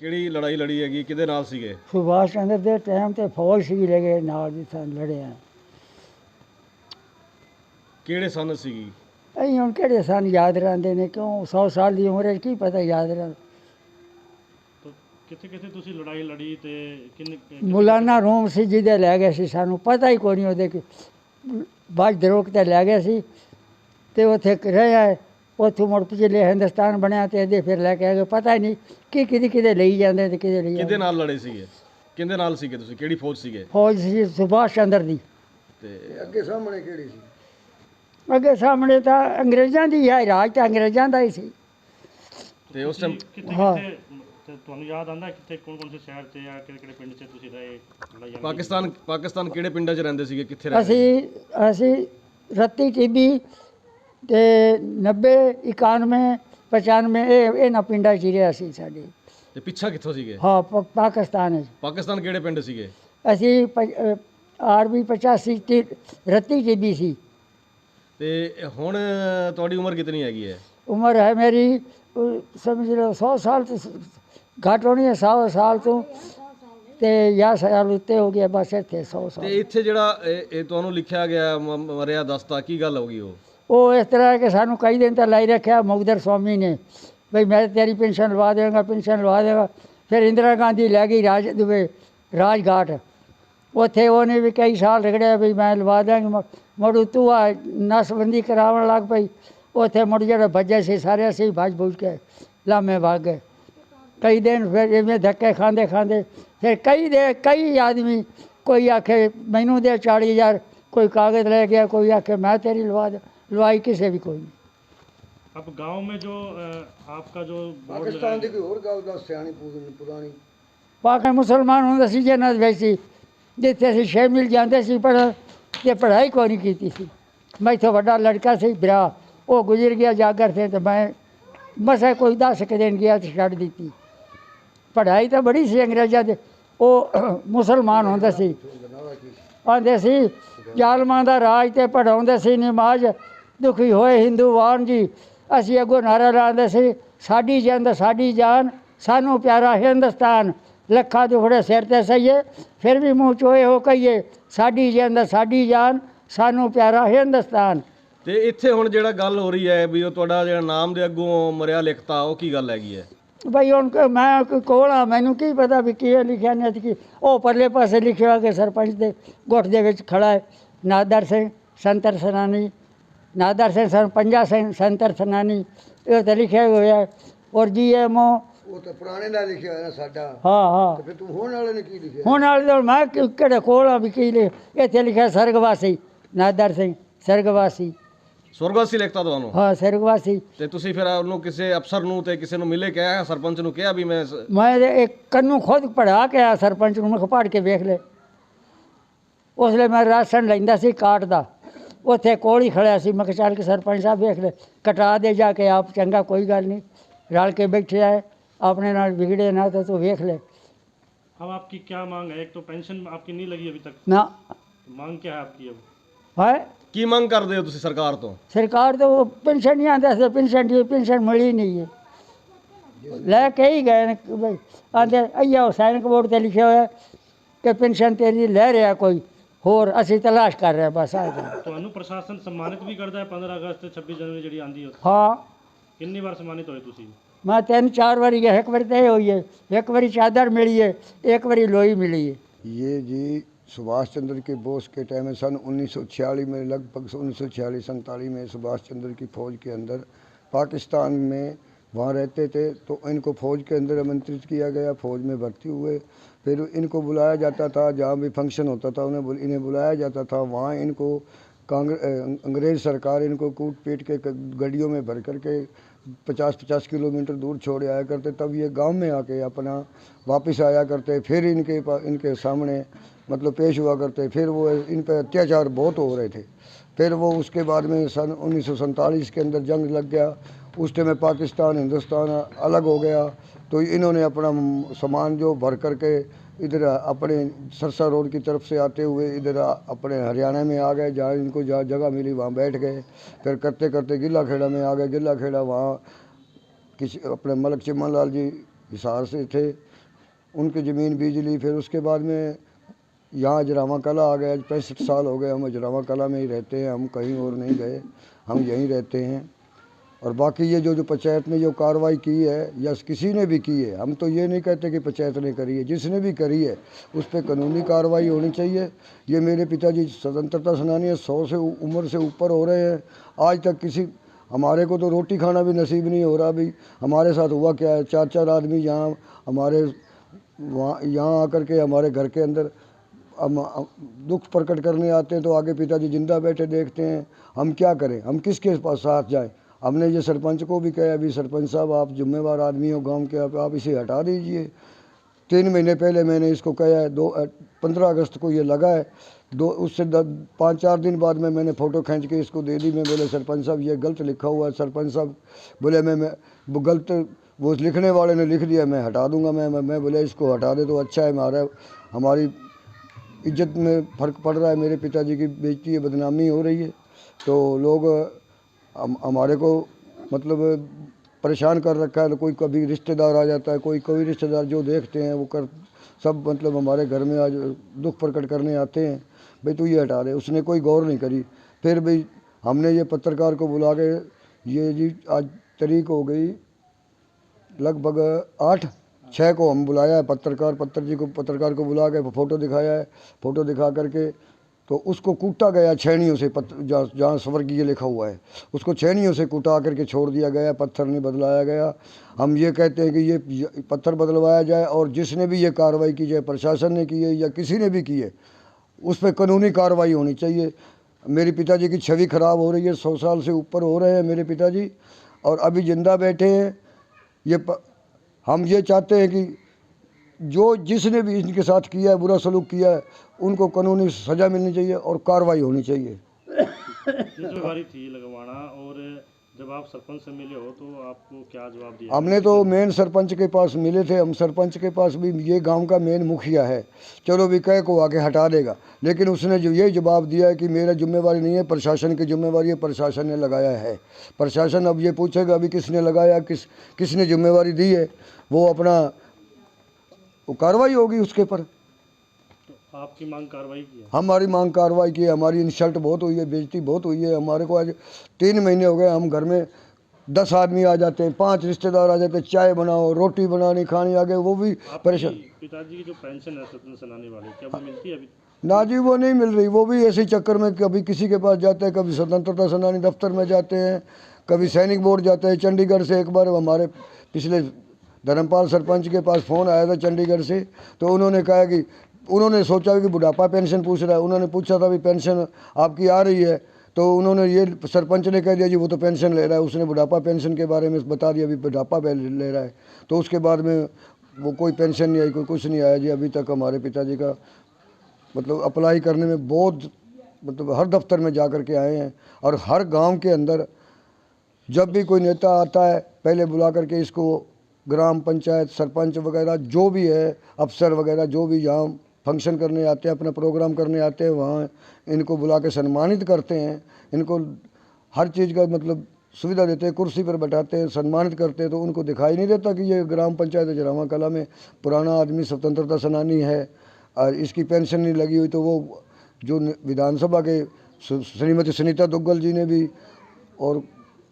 ਕਿਹੜੀ ਲੜਾਈ ਲੜੀ ਹੈਗੀ, ਕਿਹਦੇ ਨਾਲ ਸੀਗੇ? ਸੁਭਾਸ਼ ਚੰਦਰ ਦੇ ਟਾਈਮ ਤੇ ਫੌਜ ਸੀ ਲਗੇ ਨਾਲ ਜਿੱਥੇ ਲੜਿਆ। ਕਿਹੜੇ ਸਨ ਸੀਗੀ? ਅਸੀਂ ਹੁਣ ਕਿਹੜੇ ਸਨ ਯਾਦ ਰਹਿੰਦੇ ਨੇ, ਕਿਉਂ 100 ਸਾਲ ਦੀ ਉਮਰ ਵਿੱਚ ਕੀ ਪਤਾ ਯਾਦ ਰਹਿ। ਕਿੱਥੇ ਕਿੱਥੇ ਤੁਸੀਂ ਲੜਾਈ ਲੜੀ ਤੇ ਕਿੰਨੇ ਮੌਲਾਨਾ ਰੂਮ ਸੀ ਜਿਹਦੇ ਲੈ ਗਏ ਸੀ, ਸਾਨੂੰ ਪਤਾ ਹੀ ਕੋਈ ਨਹੀਂ ਉਹਦੇ ਕਿ ਬਾਜ ਦਰੋਕ ਤੇ ਲੈ ਗਏ ਸੀ ਤੇ ਉੱਥੇ ਰਿਹਾ। ਉੱਥੋਂ ਮੁੜ ਪਿਛਲੇ ਹਿੰਦੁਸਤਾਨ ਬਣਿਆ ਤੇ ਇਹਦੇ ਫਿਰ ਲੈ ਕੇ ਆ ਗਏ। ਪਤਾ ਹੀ ਨਹੀਂ ਕਿ ਕਿਹਦੇ ਲਈ ਜਾਂਦੇ ਤੇ ਕਿਹਦੇ ਲਈ। ਕਿਹਦੇ ਨਾਲ ਲੜੇ ਸੀਗੇ? ਕਿਹਦੇ ਨਾਲ ਸੀਗੇ ਤੁਸੀਂ? ਕਿਹੜੀ ਫੌਜ ਸੀਗੇ? ਫੌਜ ਸੀ ਸੁਭਾਸ਼ ਚੰਦਰ ਦੀ। ਤੇ ਅੱਗੇ ਸਾਹਮਣੇ ਕਿਹੜੀ ਸੀ? ਅੱਗੇ ਸਾਹਮਣੇ ਤਾਂ ਅੰਗਰੇਜ਼ਾਂ ਦੀ ਹੈ, ਰਾਜ ਤਾਂ ਅੰਗਰੇਜ਼ਾਂ ਦਾ ਹੀ ਸੀ। ਤੇ ਉਸ ਟਾਈਮ ਕਿੱਥੇ ਹਾਂ। ਕਿੱਥੇ ਤੇ ਤੁਹਾਨੂੰ ਯਾਦ ਆਂਦਾ ਕਿੱਥੇ ਕੌਣ ਸੇ ਸ਼ਹਿਰ ਤੇ ਜਾਂ ਕਿਹੜੇ ਕਿਹੜੇ ਪਿੰਡ 'ਚ ਤੁਸੀਂ ਰਹੇ ਲੜਾਈਆਂ? ਪਾਕਿਸਤਾਨ ਕਿਹੜੇ ਪਿੰਡਾਂ 'ਚ ਰਹਿੰਦੇ ਸੀਗੇ? ਕਿੱਥੇ ਰਹਿੰਦੇ? ਅਸੀਂ ਰੱਤੀ ਟੀਬੀ ਤੇ 90 91 95 ਇਹਨਾਂ ਪਿੰਡਾਂ 'ਚ ਹੀ ਰਿਹਾ ਸੀ ਸਾਡੇ। ਤੇ ਪਿੱਛਾ ਕਿੱਥੋਂ ਸੀਗੇ? ਹਾਂ ਪਾਕਿਸਤਾਨ 'ਚ। ਪਾਕਿਸਤਾਨ ਕਿਹੜੇ ਪਿੰਡ ਸੀਗੇ? ਅਸੀਂ ਆਰਬੀ 85 ਰੱਤੀ ਟੀਬੀ ਸੀ। ਤੇ ਹੁਣ ਤੁਹਾਡੀ ਉਮਰ ਕਿਤਨੀ ਹੈਗੀ ਹੈ? ਉਮਰ ਹੈ ਮੇਰੀ ਸਮਝ ਲਓ 100 ਸਾਲ ਤੋਂ ਘੱਟ ਹੋਣੀ ਹੈ, 100 ਸਾਲ ਤੋਂ ਤੇ 10 ਸਾਲ ਉੱਤੇ ਹੋ ਗਿਆ ਬਸ। ਇੱਥੇ 100 ਸਾਲ। ਤੇ ਇੱਥੇ ਜਿਹੜਾ ਇਹ ਤੁਹਾਨੂੰ ਲਿਖਿਆ ਗਿਆ ਮਰਿਆ ਦਸਤਾ, ਕੀ ਗੱਲ ਹੋ ਗਈ? ਉਹ ਇਸ ਤਰ੍ਹਾਂ ਹੈ ਕਿ ਸਾਨੂੰ ਕਈ ਦਿਨ ਤਾਂ ਲਾਈ ਰੱਖਿਆ ਮੁਗਦਰ ਸਵਾਮੀ ਨੇ, ਬਈ ਮੈਂ ਤੇਰੀ ਪੈਨਸ਼ਨ ਲਵਾ ਦੇਵਾਂਗਾ, ਪੈਨਸ਼ਨ ਲਵਾ ਦੇਵਾਂਗਾ। ਫਿਰ ਇੰਦਰਾ ਗਾਂਧੀ ਲੈ ਗਈ ਰਾਜਘਾਟ, ਉੱਥੇ ਉਹਨੇ ਵੀ ਕਈ ਸਾਲ ਰਗੜਿਆ ਵੀ ਮੈਂ ਲਵਾ ਦਾਂਗੀ। ਮੁੜ ਤੂੰ ਆ ਨਸਬੰਦੀ ਕਰਾਉਣ ਲੱਗ ਪਈ। ਉੱਥੇ ਮੁੜ ਜਿਹੜੇ ਭੱਜੇ ਸੀ ਸਾਰੇ ਅਸੀਂ ਭੱਜ ਭੁੱਜ ਕੇ ਲਾਮੇ ਭਾਗ ਗਏ ਕਈ ਦਿਨ। ਫਿਰ ਇਵੇਂ ਧੱਕੇ ਖਾਂਦੇ ਖਾਂਦੇ ਫਿਰ ਕਈ ਆਦਮੀ, ਕੋਈ ਆਖੇ ਮੈਨੂੰ ਦੇ 40,000, ਕੋਈ कागज़ ले गया, कोई आखे मैं तेरी लवाई किसी भी कोई नहीं। अब गांव में जो आपका जो पाकिस्तान की कोई और गल दस सियानी पुरानी? पाक मुसलमान होंगे सी जे ना वैसी जिथे असीं 6 मील जाते सी पढ़न ते पढ़ाई कोई नहीं की सी। मैं इत्थों वड्डा लड़का सी भरा, वो गुजर गया जागर थे तो मैं मसा कोई 10 दिन गया तो छड़ दी। पढ़ाई तो बड़ी सी अंग्रेज़ां दे। वो मुसलमान होंगे सी, आंदे सी जालमां दा राज ते पढ़ाउंदे सी नमाज, दुखी होए हिंदूवान जी। असीं अगों नारा लांदे सी साडी जिंद साडी जान, सानू प्यारा हिंदुस्तान, लखा दुखड़े सिर ते सहीए फिर भी मूँह चोए हो कहिए साडी जिंद साडी जान, सानू प्यारा हिंदुस्तान। ਤੇ ਇੱਥੇ ਹੁਣ ਜਿਹੜਾ ਗੱਲ ਹੋ ਰਹੀ ਹੈ ਵੀ ਉਹ ਤੁਹਾਡਾ ਜਿਹੜਾ ਨਾਮ ਦੇ ਅੱਗੋਂ ਮਰਿਆ ਲਿਖਤਾ, ਉਹ ਕੀ ਗੱਲ ਹੈਗੀ ਹੈ? भाई उनको मैं कोल हाँ, मैनू की पता भी की लिखा नहीं कि वो परले पासे लिखे हुआ कि सरपंच के गुट दे विच खड़ा है नादर सिंह संतर सनानी, नादर सिंह सरपंजा सिंह संतर सनानी, ये तो लिखे हुए है। और GMO वो तो पुराने ना लिखे हुआ है साडा। हाँ हाँ, तो फिर तू होने वाले ने की लिखे? होने वाले तो मैं कि कोल हाँ भी की इतने लिखा स्वर्गवासी नादर सिंह स्वर्गवासी। ਸਵਰਗਵਾਸੀ ਲਿਖਤਾ ਤੁਹਾਨੂੰ? हाँ स्वर्गवासी। ਤੇ ਤੁਸੀਂ ਫਿਰ ਉਹਨੂੰ ਕਿਸੇ ਅਫਸਰ ਨੂੰ ਤੇ ਕਿਸੇ ਨੂੰ ਮਿਲੇ ਕਿਹਾ, ਸਰਪੰਚ ਨੂੰ ਕਿਹਾ ਵੀ मैं एक कन्नू खुद पढ़ा के आया सरपंच को, मैं पढ़ के वेख ले। उसले मैं राशन लेंदा सी काट दा, उत्थे कोल ही खड़िया सी। मैं चल के सरपंच साहब वेख ले, कटा दे जाके आप, चंगा कोई गल नहीं, रल के बैठे आए अपने नाल बिगड़े ना तो तू वेख ले। अब आपकी क्या मांग है? एक तो पेंशन आपकी नहीं लगी अभी तक, ना मांग क्या है आपकी? अब है ਕੀ ਮੰਗ ਕਰਦੇ ਹੋ ਤੁਸੀਂ ਸਰਕਾਰ ਤੋਂ? सरकार तो वो पेंशन नहीं आते, पेंशन मिली नहीं है। लैके ही गए न भाई, आते अइया सैनिक बोर्ड से लिखे हुए कि पेंशन तेरी ले रहा कोई होर, असी तलाश कर रहे हैं बस। ਤੁਹਾਨੂੰ ਪ੍ਰਸ਼ਾਸਨ सम्मानित भी करता है 15 अगस्त ਤੇ 26 जनवरी ਜਿਹੜੀ ਆਂਦੀ ਹੈ? हाँ ਕਿੰਨੀ ਵਾਰ सम्मानित ਹੋਏ ਤੁਸੀਂ? मैं 3-4 बारी गया, एक बारी तो ये हुई है, एक बारी चादर मिली है, एक बारी लोई मिली है। ये जी सुभाष चंद्र के बोस के टाइम में सन 1946 में, लगभग 1946-47 में सुभाष चंद्र की फ़ौज के अंदर पाकिस्तान में वहाँ रहते थे। तो इनको फ़ौज के अंदर आमंत्रित किया गया, फ़ौज में भर्ती हुए। फिर इनको बुलाया जाता था, जहाँ भी फंक्शन होता था इन्हें बुलाया जाता था। वहाँ इनको अंग्रेज़ सरकार इनको कूट पीट के गाड़ियों में भर करके 50-50 किलोमीटर दूर छोड़ आया करते। तब ये गांव में आके अपना वापस आया करते, फिर इनके सामने मतलब पेश हुआ करते। फिर वो इन पर अत्याचार बहुत हो रहे थे। फिर वो उसके बाद में सन 1947 के अंदर जंग लग गया। उस टाइम में पाकिस्तान हिंदुस्तान अलग हो गया। तो इन्होंने अपना सामान जो भर करके इधर अपने सरसा रोड की तरफ से आते हुए इधर अपने हरियाणा में आ गए। जहाँ इनको जहाँ जगह मिली वहाँ बैठ गए। फिर करते करते गिल्ला खेड़ा में आ गए। गिल्ला खेड़ा वहाँ किसी अपने मलक चिमन लाल जी हिसार से थे, उनकी ज़मीन बिजली। फिर उसके बाद में यहाँ अजरावा कला आ गए। 65 साल हो गए हम अजरावा कला में ही रहते हैं, हम कहीं और नहीं गए, हम यहीं रहते हैं। और बाकी ये जो पंचायत ने जो कार्रवाई की है या किसी ने भी की है, हम तो ये नहीं कहते कि पंचायत ने करी है, जिसने भी करी है उस पर कानूनी कार्रवाई होनी चाहिए। ये मेरे पिताजी स्वतंत्रता सेनानी है, 100 से उम्र से ऊपर हो रहे हैं, आज तक किसी हमारे को तो रोटी खाना भी नसीब नहीं हो रहा। अभी हमारे साथ हुआ क्या है, 4-4 आदमी यहाँ हमारे वहाँ यहाँ आकर के हमारे घर के अंदर दुख प्रकट करने आते हैं, तो आगे पिताजी जिंदा बैठे देखते हैं। हम क्या करें, हम किसके पास साथ जाएं। हमने ये सरपंच को भी कहा, अभी सरपंच साहब आप जिम्मेवार आदमी हो गांव के, आप इसे हटा दीजिए। 3 महीने पहले मैंने इसको कहा है, 15 अगस्त को ये लगा है, उससे 5-4 दिन बाद में मैंने फ़ोटो खींच के इसको दे दी। मैं बोले सरपंच साहब ये गलत लिखा हुआ है। सरपंच साहब बोले मैं वो गलत, वो लिखने वाले ने लिख दिया, मैं हटा दूंगा। मैं बोले इसको हटा दे तो अच्छा है, हमारी इज्जत में फ़र्क पड़ रहा है, मेरे पिताजी की बेइज्जती है, बदनामी हो रही है। तो लोग हमारे को मतलब परेशान कर रखा है। तो कोई कभी रिश्तेदार आ जाता है, कोई रिश्तेदार जो देखते हैं वो कर सब मतलब हमारे घर में आज दुख प्रकट करने आते हैं, भाई तू ये हटा दे। उसने कोई गौर नहीं करी। फिर भाई हमने ये पत्रकार को बुला के, ये जी आज तारीख हो गई लगभग 8/6 को हम बुलाया है पत्रकार को बुला के फ़ोटो दिखाया है। फ़ोटो दिखा करके तो उसको कूटा गया छेनियों से, जहाँ स्वर्गीय लिखा हुआ है उसको छेनियों से कूटा करके छोड़ दिया गया, पत्थर नहीं बदलाया गया। हम ये कहते हैं कि ये पत्थर बदलवाया जाए और जिसने भी ये कार्रवाई की जाए, प्रशासन ने की है या किसी ने भी की है, उस पर कानूनी कार्रवाई होनी चाहिए। मेरे पिताजी की छवि खराब हो रही है, 100 साल से ऊपर हो रहे हैं मेरे पिताजी और अभी जिंदा बैठे हैं। हम ये चाहते हैं कि जो जिसने भी इनके साथ किया है, बुरा सलूक किया है, उनको कानूनी सज़ा मिलनी चाहिए और कार्रवाई होनी चाहिए। जिम्मेवारी थी लगवाना, और जब आप सरपंच से मिले हो तो आपको क्या जवाब दिया? हमने तो मेन सरपंच के पास मिले थे, हम सरपंच के पास भी, ये गांव का मेन मुखिया है, चलो भी कह को आके हटा देगा, लेकिन उसने जो ये जवाब दिया है कि मेरा जिम्मेवारी नहीं है, प्रशासन की जिम्मेवारी है, प्रशासन ने लगाया है। प्रशासन अब ये पूछेगा अभी किसने लगाया, किसने जिम्मेवारी दी है, वो अपना वो कार्रवाई होगी उसके पर। तो आपकी मांग कार्रवाई की है? हमारी मांग कार्रवाई की है। हमारी इंसल्ट बहुत हुई है, बेइज्जती बहुत हुई है। हमारे को आज 3 महीने हो गए, हम घर में 10 आदमी आ जाते हैं, 5 रिश्तेदार आ जाते हैं, चाय बनाओ, रोटी बनानी खानी, आगे वो भी परेशान। पिताजी की जो पेंशन है स्वतंत्रता सेनानी वाली, क्या वो मिलती है अभी? ना जी वो नहीं मिल रही, वो भी ऐसे चक्कर में कभी किसी के पास जाते हैं, कभी स्वतंत्रता सेनानी दफ्तर में जाते हैं, कभी सैनिक बोर्ड जाते हैं। चंडीगढ़ से एक बार हमारे पिछले धर्मपाल सरपंच के पास फ़ोन आया था चंडीगढ़ से, तो उन्होंने कहा कि उन्होंने सोचा कि बुढ़ापा पेंशन पूछ रहा है। उन्होंने पूछा था भी पेंशन आपकी आ रही है, तो उन्होंने ये सरपंच ने कह दिया जी वो तो पेंशन ले रहा है। उसने बुढ़ापा पेंशन के बारे में बता दिया, अभी बुढ़ापा ले रहा है। तो उसके बाद में वो कोई पेंशन नहीं आई, कोई कुछ नहीं आया जी अभी तक। हमारे पिताजी का मतलब अप्लाई करने में बहुत मतलब हर दफ्तर में जा कर के आए हैं, और हर गांव के अंदर जब भी कोई नेता आता है पहले बुला करके इसको ग्राम पंचायत सरपंच वगैरह जो भी है, अफसर वगैरह जो भी यहाँ फंक्शन करने आते हैं, अपना प्रोग्राम करने आते हैं, वहाँ इनको बुला के सम्मानित करते हैं। इनको हर चीज़ का मतलब सुविधा देते हैं, कुर्सी पर बैठाते हैं, सम्मानित करते हैं। तो उनको दिखाई नहीं देता कि ये ग्राम पंचायत अजरावा कला में पुराना आदमी स्वतंत्रता सेनानी है और इसकी पेंशन नहीं लगी हुई। तो वो जो विधानसभा के श्रीमती सुनीता दुग्गल जी ने भी और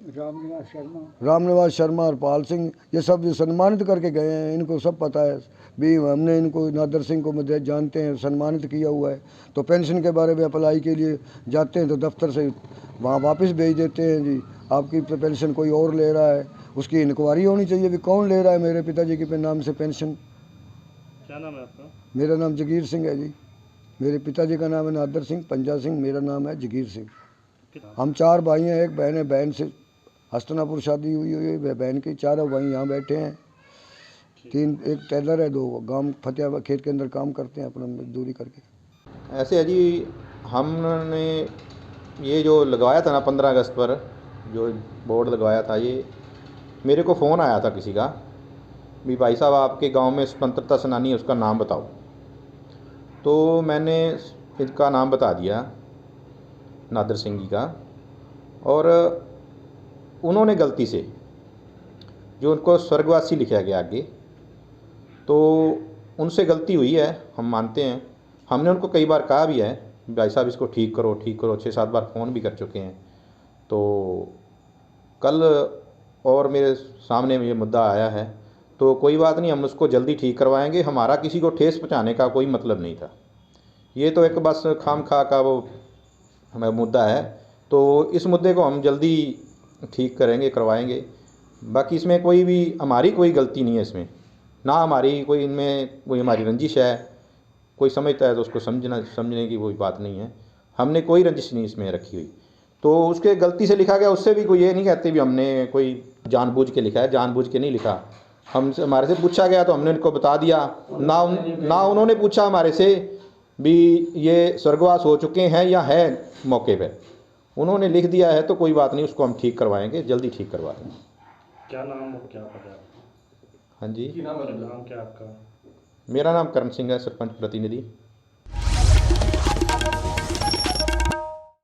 रामनिवास शर्मा और पाल सिंह ये सब सम्मानित करके गए हैं। इनको सब पता है भी, हमने इनको नादर सिंह को मुझे जानते हैं, सम्मानित किया हुआ है। तो पेंशन के बारे में अप्लाई के लिए जाते हैं तो दफ्तर से वहाँ वापस भेज देते हैं जी आपकी पेंशन कोई और ले रहा है, उसकी इंक्वायरी होनी चाहिए भी कौन ले रहा है मेरे पिताजी के नाम से पेंशन। क्या नाम है आपका? मेरा नाम जगीर सिंह है जी। मेरे पिताजी का नाम है नादर सिंह पंजा सिंह, मेरा नाम है जगीर सिंह। हम 4 भाई हैं, एक बहन है, बहन से हस्तनापुर शादी हुई है बहन की। 4 भाई यहाँ बैठे हैं, 3 एक टेलर है, 2 गांव फतेहाबाद खेत के अंदर काम करते हैं अपना मजदूरी करके। ऐसे है जी, हमने ये जो लगवाया था ना 15 अगस्त पर जो बोर्ड लगवाया था, ये मेरे को फ़ोन आया था किसी का भी भाई साहब आपके गांव में स्वतंत्रता सेनानी है, उसका नाम बताओ। तो मैंने इसका नाम बता दिया नादर सिंह जी का, और उन्होंने गलती से जो उनको स्वर्गवासी लिखा गया आगे, तो उनसे गलती हुई है, हम मानते हैं। हमने उनको कई बार कहा भी है, भाई साहब इसको ठीक करो 6-7 बार फ़ोन भी कर चुके हैं। तो कल और मेरे सामने ये मुद्दा आया है, तो कोई बात नहीं, हम उसको जल्दी ठीक करवाएंगे। हमारा किसी को ठेस पहुँचाने का कोई मतलब नहीं था, ये तो एक बस खाम खा का वो हमें मुद्दा है। तो इस मुद्दे को हम जल्दी ठीक करेंगे, करवाएंगे। बाकी इसमें कोई भी हमारी कोई गलती नहीं है, इसमें ना हमारी कोई, इनमें कोई हमारी रंजिश है। कोई समझता है तो उसको समझने की कोई बात नहीं है, हमने कोई रंजिश नहीं इसमें रखी हुई। तो उसके गलती से लिखा गया, उससे भी कोई ये नहीं कहते भी हमने कोई जानबूझ के लिखा है, जानबूझ के नहीं लिखा। हमसे हमारे से पूछा गया तो हमने उनको बता दिया, ना उन्होंने पूछा हमारे से भी ये स्वर्गवास हो चुके हैं या है मौके पे, उन्होंने लिख दिया है। तो कोई बात नहीं, उसको हम ठीक करवाएंगे, जल्दी ठीक करवा देंगे। क्या नाम और क्या पद है आपका? हाँ जी, नाम क्या आपका? मेरा नाम करण सिंह है, सरपंच प्रतिनिधि।